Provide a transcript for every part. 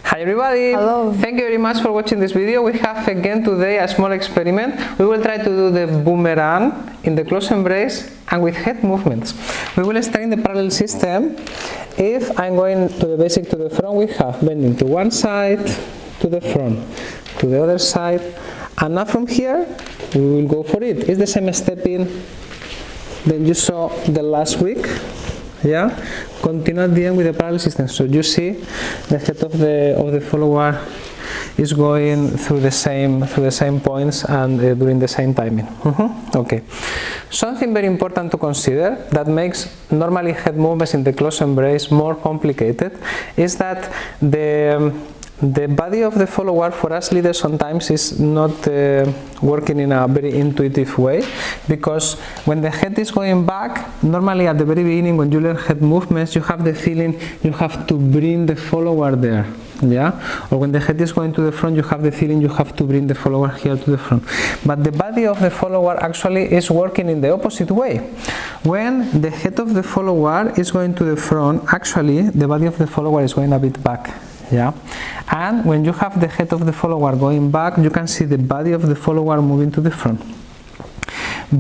Hi everybody! Hello! Thank you very much for watching this video. We have again today a small experiment. We will try to do the boomerang in the close embrace and with head movements. We will start in the parallel system. If I'm going to the basic to the front, we have bending to one side, to the front, to the other side, and now from here we will go for it. It's the same stepping that you saw the last week. Yeah, continue at the end with the parallel system. So you see the head of the follower is going through the same points and during the same timing. Okay. Something very important to consider that makes normally head movements in the close embrace more complicated is that the body of the follower for us leaders sometimes is not working in a very intuitive way, because when the head is going back, normally at the very beginning when you learn head movements you have the feeling you have to bring the follower there, yeah? Or when the head is going to the front you have the feeling you have to bring the follower here to the front. But the body of the follower actually is working in the opposite way. When the head of the follower is going to the front, actually the body of the follower is going a bit back. Yeah, and when you have the head of the follower going back, you can see the body of the follower moving to the front.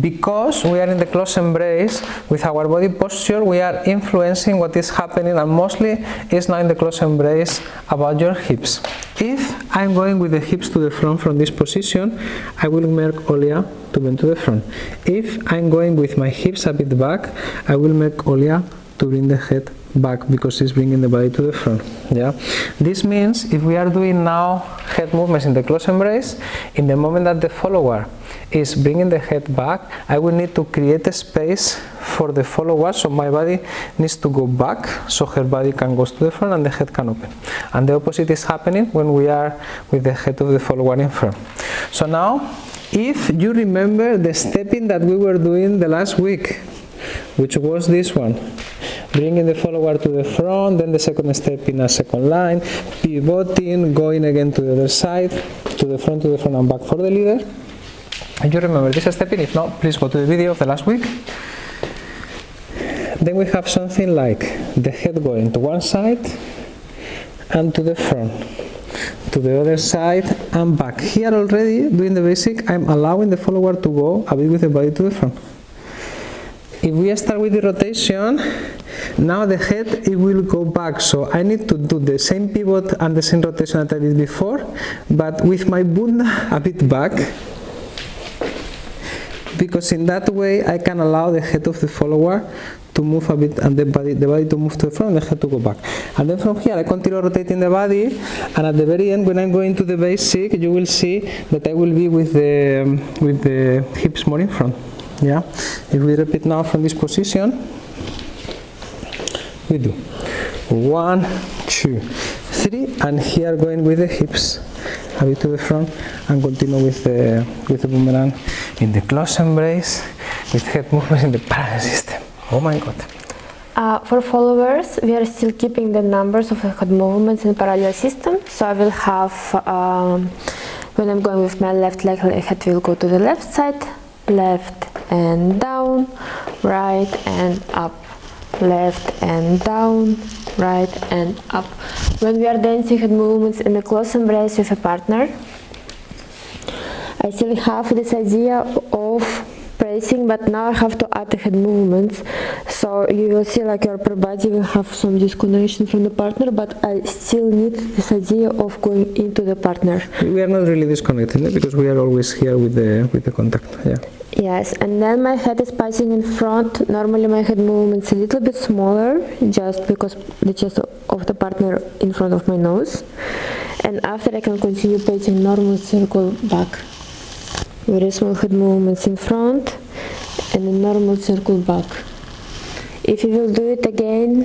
Because we are in the close embrace, with our body posture, we are influencing what is happening, and mostly is now in the close embrace about your hips. If I'm going with the hips to the front from this position, I will make Olga to bend to the front. If I'm going with my hips a bit back, I will make Olga to bring the head back, because it's bringing the body to the front. Yeah, this means if we are doing now head movements in the close embrace, in the moment that the follower is bringing the head back, I will need to create a space for the follower, so my body needs to go back so her body can go to the front and the head can open. And the opposite is happening when we are with the head of the follower in front. So now, if you remember the stepping that we were doing the last week, which was this one, bringing the follower to the front, then the second step in a second line, pivoting, going again to the other side, to the front and back for the leader. And you remember this stepping? If not, please go to the video of the last week. Then we have something like the head going to one side and to the front, to the other side and back. Here already, doing the basic, I'm allowing the follower to go a bit with the body to the front. If we start with the rotation, now the head, it will go back, so I need to do the same pivot and the same rotation that I did before, but with my bunda a bit back, because in that way I can allow the head of the follower to move a bit and the body to move to the front and the head to go back. And then from here I continue rotating the body, and at the very end when I'm going to the basic, you will see that I will be with the hips more in front. Yeah, if we repeat now from this position, we do 1, 2, 3, and here going with the hips a bit to the front and continue with the boomerang in the close embrace with head movements in the parallel system. Oh my god. For followers, we are still keeping the numbers of the head movements in parallel system. So I will have, when I'm going with my left leg, the head will go to the left side, left and down, right and up, left and down, right and up. When we are dancing head movements in a close embrace with a partner, I still have this idea of pressing, but now I have to add the head movements. So you will see like your upper body will have some disconnection from the partner, but I still need this idea of going into the partner. We are not really disconnected because we are always here with the contact. Yeah. Yes, and then my head is passing in front. Normally my head movement's a little bit smaller, just because the chest of the partner in front of my nose. And after I can continue painting normal circle back. Very small head movements in front and a normal circle back. If you will do it again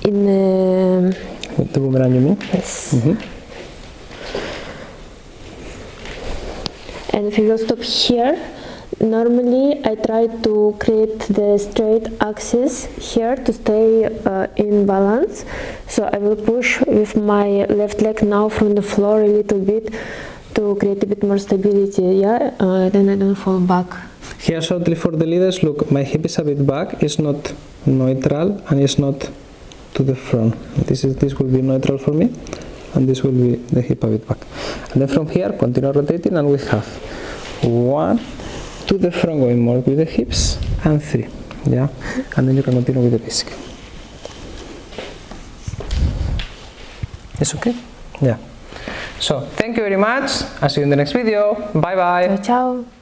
in with the boomerang, you mean? Yes. And if you will stop here, normally I try to create the straight axis here to stay in balance. So I will push with my left leg now from the floor a little bit to create a bit more stability, yeah, then I don't fall back. Here shortly for the leaders, look, my hip is a bit back, it's not neutral and it's not to the front. This will be neutral for me. and this will be the hip a bit back. And then from here, continue rotating, and we have 1, to the front going more with the hips, and 3. Yeah, and then you can continue with the basic. It's okay? Yeah. So, thank you very much. I'll see you in the next video. Bye bye. Ciao, ciao.